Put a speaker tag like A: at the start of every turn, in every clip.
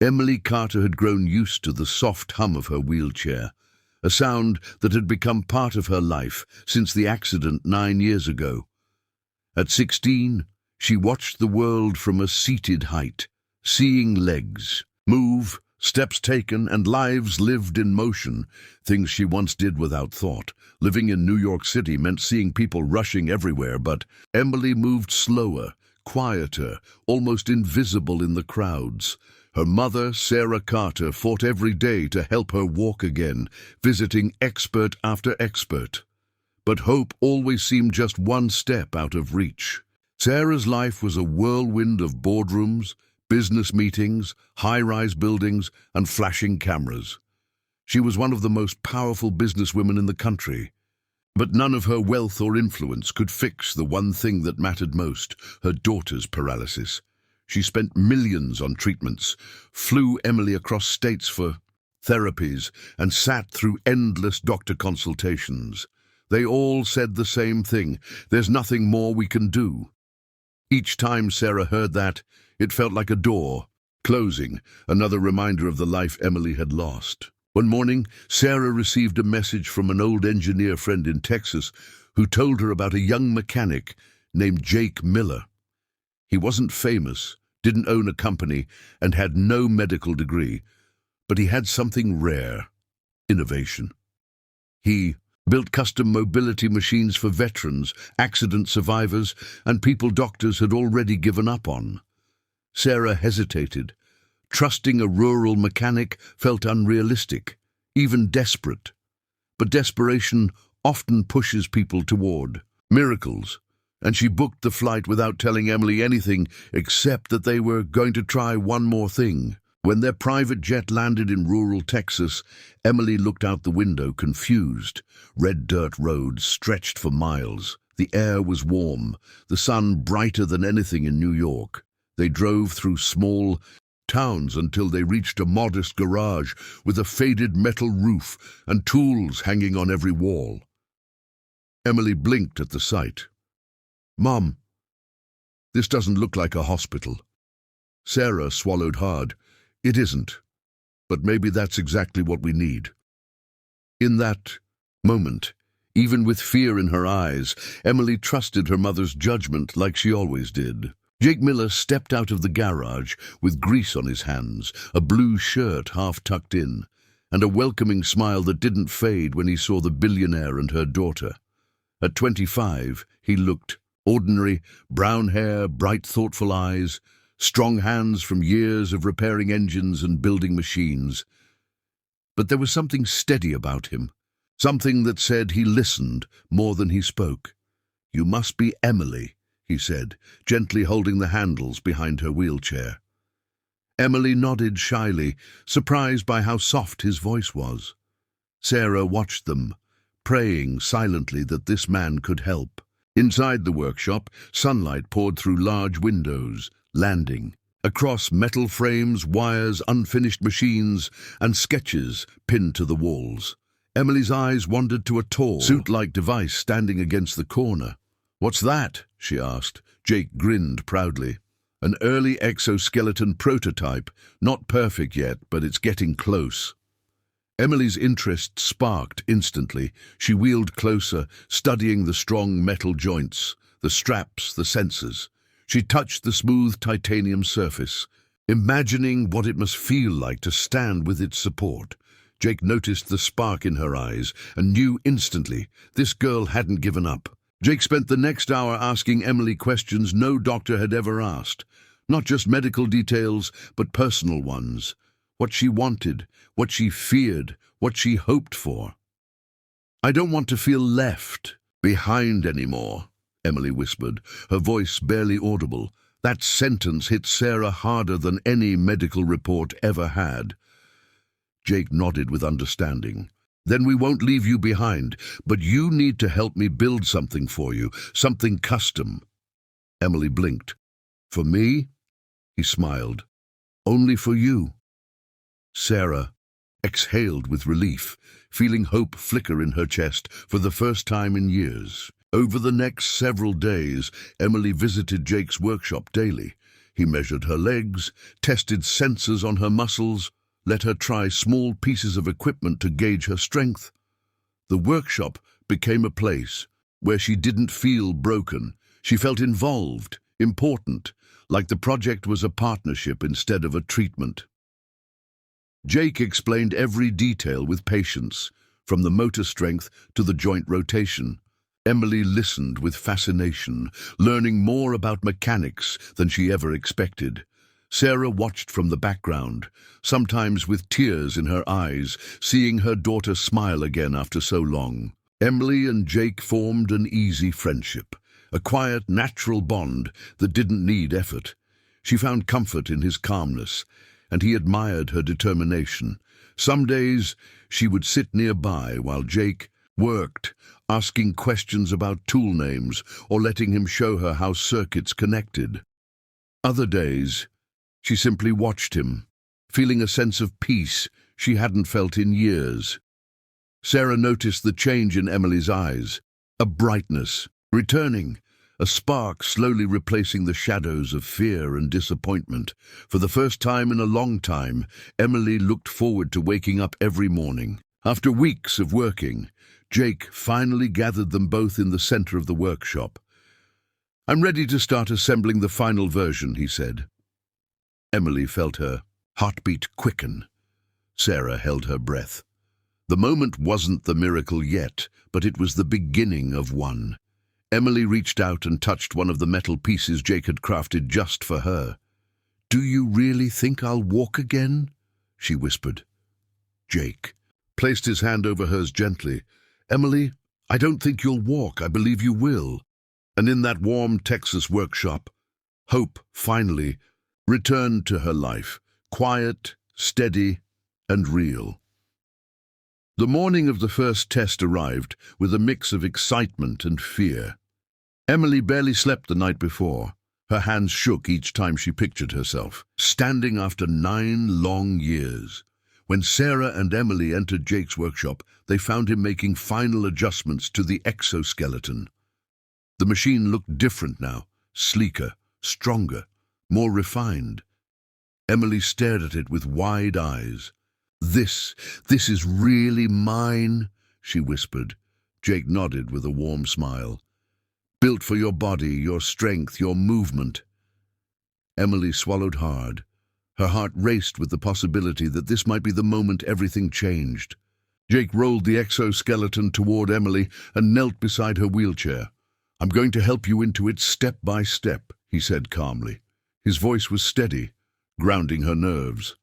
A: Emily Carter had grown used to the soft hum of her wheelchair, a sound that had become part of her life since the accident 9 years ago. At 16, she watched the world from a seated height, seeing legs move, steps taken, and lives lived in motion, things she once did without thought. Living in New York City meant seeing people rushing everywhere, but Emily moved slower, quieter, almost invisible in the crowds. Her mother, Sarah Carter, fought every day to help her walk again, visiting expert after expert. But hope always seemed just one step out of reach. Sarah's life was a whirlwind of boardrooms, business meetings, high-rise buildings, and flashing cameras. She was one of the most powerful businesswomen in the country. But none of her wealth or influence could fix the one thing that mattered most, her daughter's paralysis. She spent millions on treatments, flew Emily across states for therapies, and sat through endless doctor consultations. They all said the same thing: there's nothing more we can do. Each time Sarah heard that, it felt like a door closing, another reminder of the life Emily had lost. One morning, Sarah received a message from an old engineer friend in Texas who told her about a young mechanic named Jake Miller. He wasn't famous, didn't own a company, and had no medical degree, but he had something rare: innovation. He built custom mobility machines for veterans, accident survivors, and people doctors had already given up on. Sarah hesitated. Trusting a rural mechanic felt unrealistic, even desperate. But desperation often pushes people toward miracles, and she booked the flight without telling Emily anything except that they were going to try one more thing. When their private jet landed in rural Texas, Emily looked out the window, confused. Red dirt roads stretched for miles. The air was warm, the sun brighter than anything in New York. They drove through small towns until they reached a modest garage with a faded metal roof and tools hanging on every wall. Emily blinked at the sight. "Mom, this doesn't look like a hospital." Sarah swallowed hard. "It isn't, but maybe that's exactly what we need." In that moment, even with fear in her eyes, Emily trusted her mother's judgment like she always did. Jake Miller stepped out of the garage with grease on his hands, a blue shirt half tucked in, and a welcoming smile that didn't fade when he saw the billionaire and her daughter. At 25, he looked ordinary: brown hair, bright, thoughtful eyes, strong hands from years of repairing engines and building machines. But there was something steady about him, something that said he listened more than he spoke. "You must be Emily," he said, gently holding the handles behind her wheelchair. Emily nodded shyly, surprised by how soft his voice was. Sarah watched them, praying silently that this man could help. Inside the workshop, sunlight poured through large windows, landing across metal frames, wires, unfinished machines, and sketches pinned to the walls. Emily's eyes wandered to a tall, suit-like device standing against the corner. "What's that?" she asked. Jake grinned proudly. "An early exoskeleton prototype. Not perfect yet, but it's getting close." Emily's interest sparked instantly. She wheeled closer, studying the strong metal joints, the straps, the sensors. She touched the smooth titanium surface, imagining what it must feel like to stand with its support. Jake noticed the spark in her eyes and knew instantly this girl hadn't given up. Jake spent the next hour asking Emily questions no doctor had ever asked. Not just medical details, but personal ones. What she wanted, what she feared, what she hoped for. "I don't want to feel left behind anymore," Emily whispered, her voice barely audible. That sentence hit Sarah harder than any medical report ever had. Jake nodded with understanding. "Then we won't leave you behind, but you need to help me build something for you, something custom." Emily blinked. "For me?" He smiled. "Only for you." Sarah exhaled with relief, feeling hope flicker in her chest for the first time in years. Over the next several days, Emily visited Jake's workshop daily. He measured her legs, tested sensors on her muscles, let her try small pieces of equipment to gauge her strength. The workshop became a place where she didn't feel broken. She felt involved, important, like the project was a partnership instead of a treatment. Jake explained every detail with patience, from the motor strength to the joint rotation. Emily listened with fascination, learning more about mechanics than she ever expected. Sarah watched from the background, sometimes with tears in her eyes, seeing her daughter smile again after so long. Emily and Jake formed an easy friendship, a quiet, natural bond that didn't need effort. She found comfort in his calmness, and he admired her determination. Some days she would sit nearby while Jake worked, asking questions about tool names or letting him show her how circuits connected. Other days, she simply watched him, feeling a sense of peace she hadn't felt in years. Sarah noticed the change in Emily's eyes, a brightness returning, a spark slowly replacing the shadows of fear and disappointment. For the first time in a long time, Emily looked forward to waking up every morning. After weeks of working, Jake finally gathered them both in the center of the workshop. "I'm ready to start assembling the final version," he said. Emily felt her heartbeat quicken. Sarah held her breath. The moment wasn't the miracle yet, but it was the beginning of one. Emily reached out and touched one of the metal pieces Jake had crafted just for her. "Do you really think I'll walk again?" she whispered. Jake placed his hand over hers gently. "Emily, I don't think you'll walk. I believe you will." And in that warm Texas workshop, hope finally returned to her life, quiet, steady, and real. The morning of the first test arrived with a mix of excitement and fear. Emily barely slept the night before. Her hands shook each time she pictured herself, standing after 9 long years. When Sarah and Emily entered Jake's workshop, they found him making final adjustments to the exoskeleton. The machine looked different now, sleeker, stronger, more refined. Emily stared at it with wide eyes. This is really mine," she whispered. Jake nodded with a warm smile. "Built for your body, your strength, your movement." Emily swallowed hard. Her heart raced with the possibility that this might be the moment everything changed. Jake rolled the exoskeleton toward Emily and knelt beside her wheelchair. "I'm going to help you into it step by step," he said calmly. His voice was steady, grounding her nerves.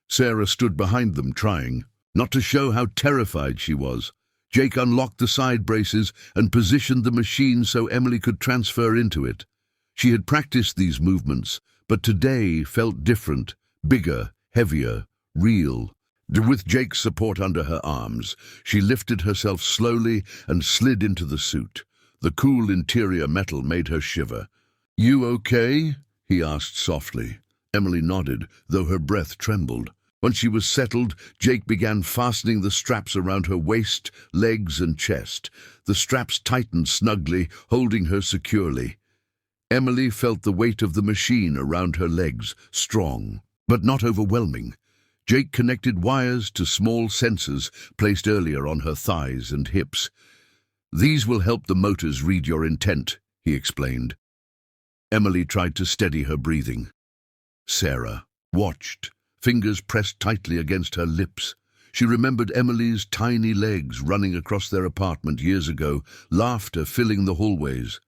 A: Sarah stood behind them, trying not to show how terrified she was. Jake unlocked the side braces and positioned the machine so Emily could transfer into it. She had practiced these movements, but today felt different, bigger, heavier, real. With Jake's support under her arms, she lifted herself slowly and slid into the suit. The cool interior metal made her shiver. "You okay?" he asked softly. Emily nodded, though her breath trembled. Once she was settled, Jake began fastening the straps around her waist, legs, and chest. The straps tightened snugly, holding her securely. Emily felt the weight of the machine around her legs, strong, but not overwhelming. Jake connected wires to small sensors placed earlier on her thighs and hips. "These will help the motors read your intent," he explained. Emily tried to steady her breathing. Sarah watched, fingers pressed tightly against her lips. She remembered Emily's tiny legs running across their apartment years ago, laughter filling the hallways.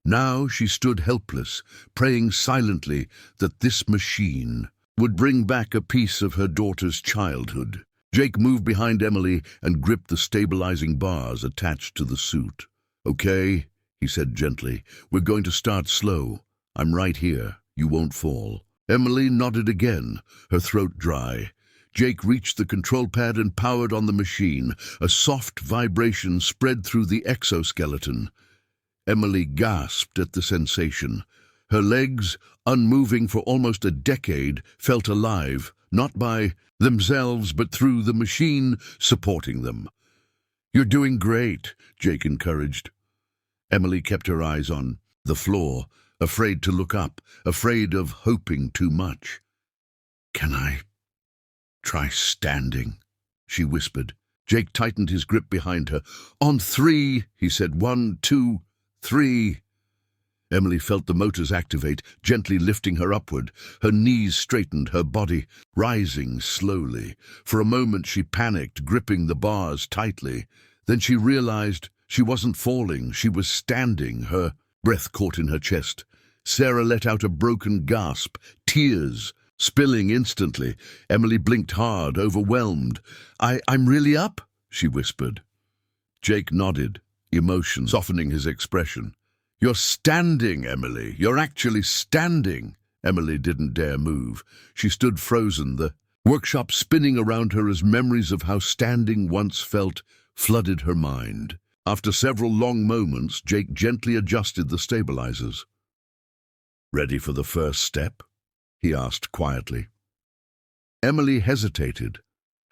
A: Now she stood helpless, praying silently that this machine would bring back a piece of her daughter's childhood. Jake moved behind Emily and gripped the stabilizing bars attached to the suit. "Okay," he said gently, "we're going to start slow. I'm right here. You won't fall." Emily nodded again, her throat dry. Jake reached the control pad and powered on the machine. A soft vibration spread through the exoskeleton. Emily gasped at the sensation. Her legs, unmoving for almost a decade, felt alive, not by themselves but through the machine supporting them. "You're doing great," Jake encouraged. Emily kept her eyes on the floor, afraid to look up, afraid of hoping too much. "Can I try standing?" she whispered. Jake tightened his grip behind her. "On 3, he said. 1, 2, 3. Emily felt the motors activate, gently lifting her upward. Her knees straightened, her body rising slowly. For a moment she panicked, gripping the bars tightly. Then she realized she wasn't falling, she was standing. Her breath caught in her chest. Sarah let out a broken gasp, tears spilling instantly. Emily blinked hard, overwhelmed. I'm really up?" she whispered. Jake nodded, emotion softening his expression. "You're standing, Emily. You're actually standing." Emily didn't dare move. She stood frozen, the workshop spinning around her as memories of how standing once felt flooded her mind. After several long moments, Jake gently adjusted the stabilizers. "Ready for the first step?" he asked quietly. Emily hesitated.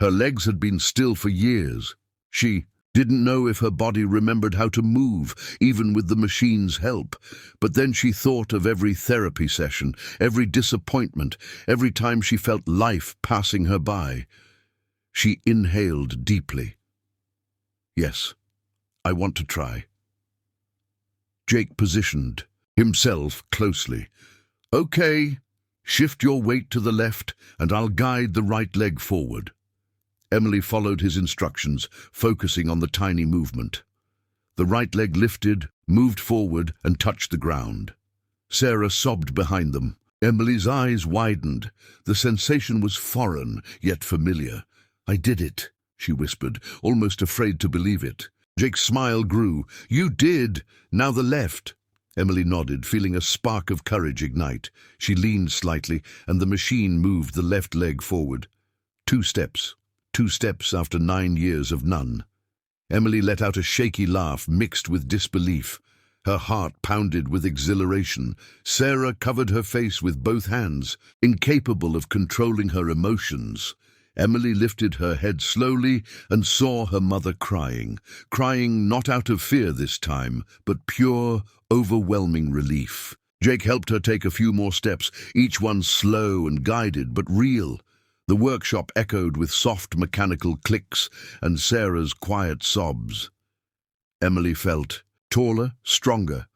A: Her legs had been still for years. She didn't know if her body remembered how to move, even with the machine's help. But then she thought of every therapy session, every disappointment, every time she felt life passing her by. She inhaled deeply. "Yes, I want to try." Jake positioned himself closely. "Okay, shift your weight to the left, and I'll guide the right leg forward." Emily followed his instructions, focusing on the tiny movement. The right leg lifted, moved forward, and touched the ground. Sarah sobbed behind them. Emily's eyes widened. The sensation was foreign, yet familiar. "I did it," she whispered, almost afraid to believe it. Jake's smile grew. "You did! Now the left." Emily nodded, feeling a spark of courage ignite. She leaned slightly, and the machine moved the left leg forward. 2 steps. 2 steps after 9 years of none. Emily let out a shaky laugh mixed with disbelief. Her heart pounded with exhilaration. Sarah covered her face with both hands, incapable of controlling her emotions. Emily lifted her head slowly and saw her mother crying not out of fear this time, but pure, overwhelming relief. Jake helped her take a few more steps, each one slow and guided, but real. The workshop echoed with soft mechanical clicks and Sarah's quiet sobs. Emily felt taller, stronger,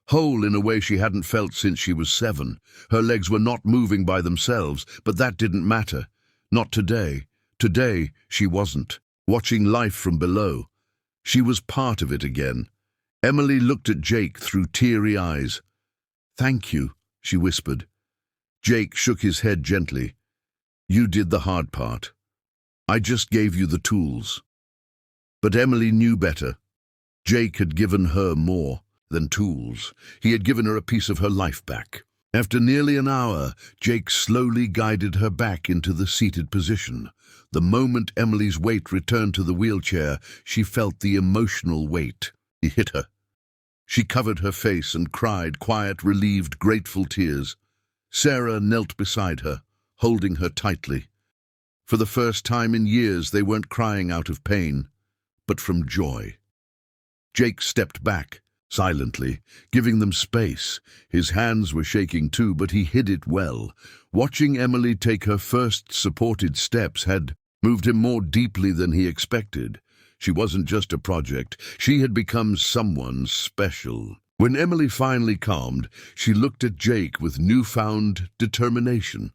A: whole in a way she hadn't felt since she was 7. Her legs were not moving by themselves, but that didn't matter. Not today. Today, she wasn't. Watching life from below. She was part of it again. Emily looked at Jake through teary eyes. "Thank you," she whispered. Jake shook his head gently. "You did the hard part. I just gave you the tools." But Emily knew better. Jake had given her more than tools. He had given her a piece of her life back. After nearly an hour, Jake slowly guided her back into the seated position. The moment Emily's weight returned to the wheelchair, she felt the emotional weight. He hit her. She covered her face and cried quiet, relieved, grateful tears. Sarah knelt beside her, holding her tightly. For the first time in years, they weren't crying out of pain, but from joy. Jake stepped back, silently, giving them space. His hands were shaking too, but he hid it well. Watching Emily take her first supported steps had moved him more deeply than he expected. She wasn't just a project. She had become someone special. When Emily finally calmed, she looked at Jake with newfound determination.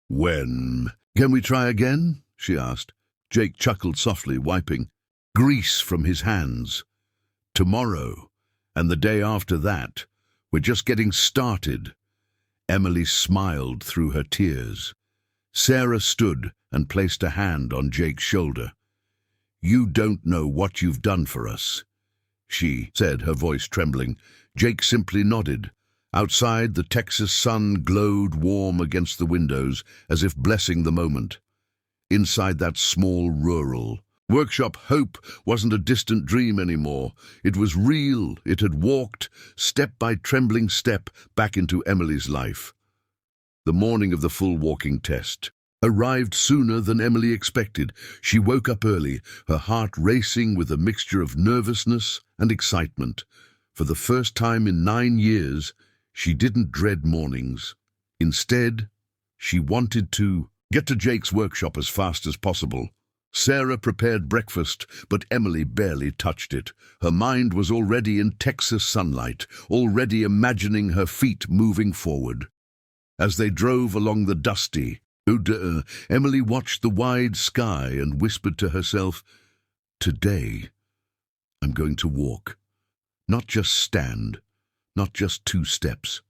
A: "When can we try again?" she asked. Jake chuckled softly, wiping grease from his hands. "Tomorrow, and the day after that. We're just getting started." Emily smiled through her tears. Sarah stood and placed a hand on Jake's shoulder. "You don't know what you've done for us," she said, her voice trembling. Jake simply nodded. Outside, the Texas sun glowed warm against the windows, as if blessing the moment. Inside that small rural workshop, hope wasn't a distant dream anymore. It was real. It had walked, step by trembling step, back into Emily's life. The morning of the full walking test arrived sooner than Emily expected. She woke up early, her heart racing with a mixture of nervousness and excitement. For the first time in 9 years, She didn't dread mornings. Instead, she wanted to get to Jake's workshop as fast as possible. Sarah prepared breakfast, but Emily barely touched it. Her mind was already in Texas sunlight, already imagining her feet moving forward. As they drove along the dusty road, Emily watched the wide sky and whispered to herself, "Today, I'm going to walk. Not just stand, not just 2 steps.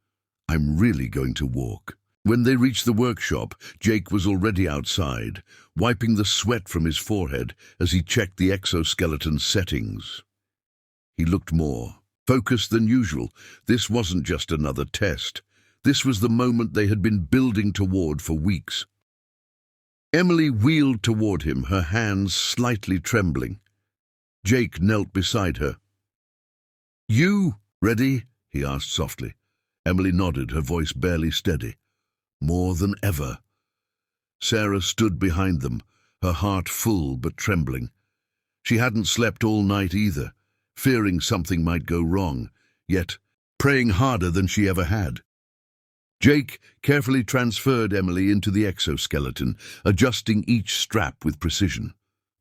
A: I'm really going to walk." When they reached the workshop, Jake was already outside, wiping the sweat from his forehead as he checked the exoskeleton settings. He looked more focused than usual. This wasn't just another test. This was the moment they had been building toward for weeks. Emily wheeled toward him, her hands slightly trembling. Jake knelt beside her. "You ready?" he asked softly. Emily nodded, her voice barely steady. "More than ever." Sarah stood behind them, her heart full but trembling. She hadn't slept all night either, fearing something might go wrong, yet praying harder than she ever had. Jake carefully transferred Emily into the exoskeleton, adjusting each strap with precision.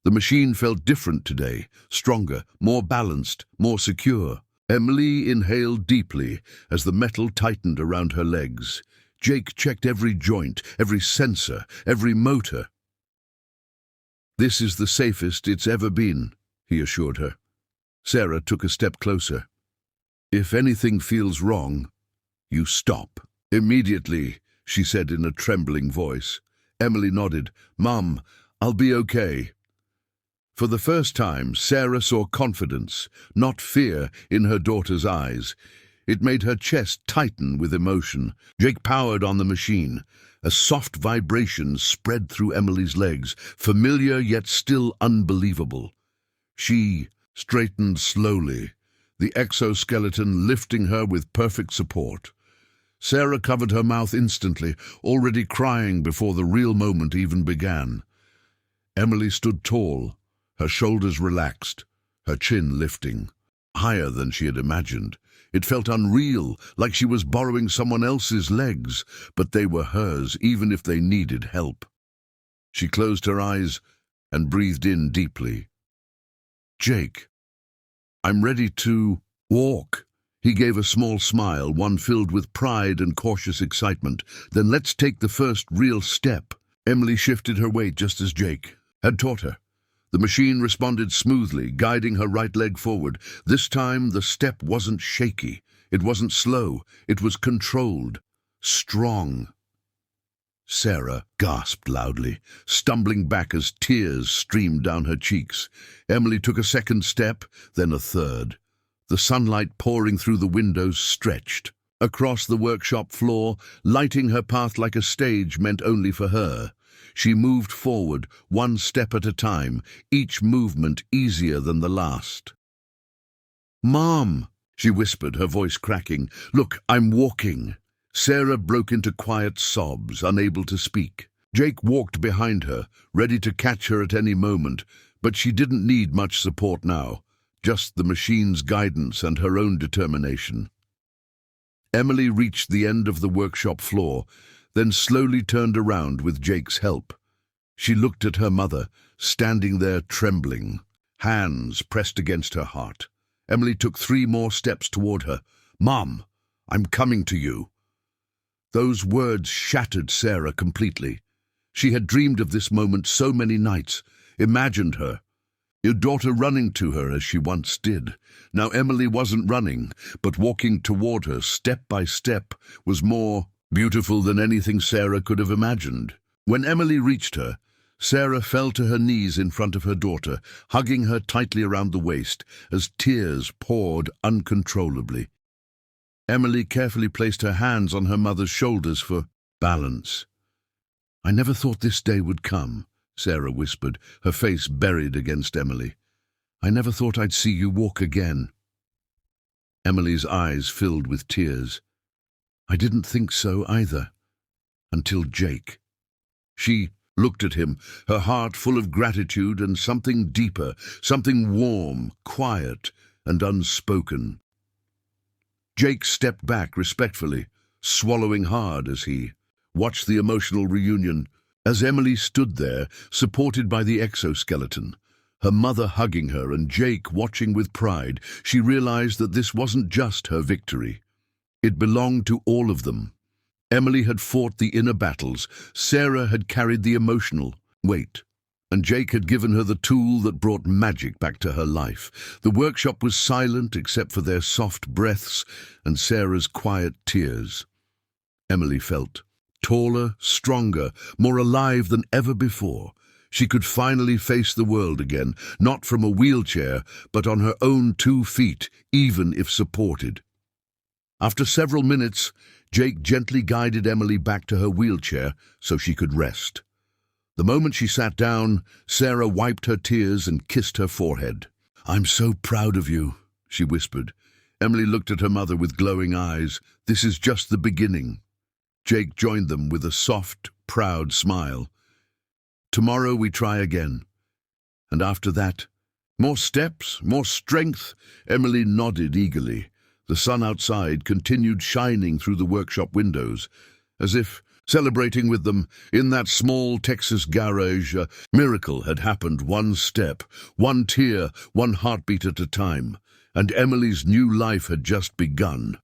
A: The machine felt different today, stronger, more balanced, more secure. Emily inhaled deeply as the metal tightened around her legs. Jake checked every joint, every sensor, every motor. "This is the safest it's ever been," he assured her. Sarah took a step closer. "If anything feels wrong, you stop." "Immediately," she said in a trembling voice. Emily nodded. "Mum, I'll be okay." For the first time, Sarah saw confidence, not fear, in her daughter's eyes. It made her chest tighten with emotion. Jake powered on the machine. A soft vibration spread through Emily's legs, familiar yet still unbelievable. She straightened slowly, the exoskeleton lifting her with perfect support. Sarah covered her mouth instantly, already crying before the real moment even began. Emily stood tall, her shoulders relaxed, her chin lifting, higher than she had imagined. It felt unreal, like she was borrowing someone else's legs, but they were hers, even if they needed help. She closed her eyes and breathed in deeply. "Jake, I'm ready to walk." He gave a small smile, one filled with pride and cautious excitement. "Then let's take the first real step." Emily shifted her weight just as Jake had taught her. The machine responded smoothly, guiding her right leg forward. This time, the step wasn't shaky. It wasn't slow. It was controlled, strong. Sarah gasped loudly, stumbling back as tears streamed down her cheeks. Emily took a second step, then a third. The sunlight pouring through the windows stretched across the workshop floor, lighting her path like a stage meant only for her. She moved forward, one step at a time, each movement easier than the last. "Mom," she whispered, her voice cracking. "Look, I'm walking." Sarah broke into quiet sobs, unable to speak. Jake walked behind her, ready to catch her at any moment, but she didn't need much support now, just the machine's guidance and her own determination. Emily reached the end of the workshop floor, then slowly turned around with Jake's help. She looked at her mother, standing there trembling, hands pressed against her heart. Emily took 3 more steps toward her. "Mom, I'm coming to you." Those words shattered Sarah completely. She had dreamed of this moment so many nights, imagined her daughter running to her as she once did. Now Emily wasn't running, but walking toward her step by step was more beautiful than anything Sarah could have imagined. When Emily reached her, Sarah fell to her knees in front of her daughter, hugging her tightly around the waist as tears poured uncontrollably. Emily carefully placed her hands on her mother's shoulders for balance. "I never thought this day would come," Sarah whispered, her face buried against Emily. "I never thought I'd see you walk again." Emily's eyes filled with tears. "I didn't think so either, until Jake." She looked at him, her heart full of gratitude and something deeper, something warm, quiet, and unspoken. Jake stepped back respectfully, swallowing hard as he watched the emotional reunion. As Emily stood there, supported by the exoskeleton, her mother hugging her and Jake watching with pride, she realized that this wasn't just her victory. It belonged to all of them. Emily had fought the inner battles, Sarah had carried the emotional weight, and Jake had given her the tool that brought magic back to her life. The workshop was silent except for their soft breaths and Sarah's quiet tears. Emily felt taller, stronger, more alive than ever before. She could finally face the world again, not from a wheelchair, but on her own 2 feet, even if supported. After several minutes, Jake gently guided Emily back to her wheelchair so she could rest. The moment she sat down, Sarah wiped her tears and kissed her forehead. "I'm so proud of you," she whispered. Emily looked at her mother with glowing eyes. "This is just the beginning." Jake joined them with a soft, proud smile. "Tomorrow we try again. And after that, more steps, more strength." Emily nodded eagerly. The sun outside continued shining through the workshop windows, as if celebrating with them. In that small Texas garage, a miracle had happened, one step, one tear, one heartbeat at a time, and Emily's new life had just begun.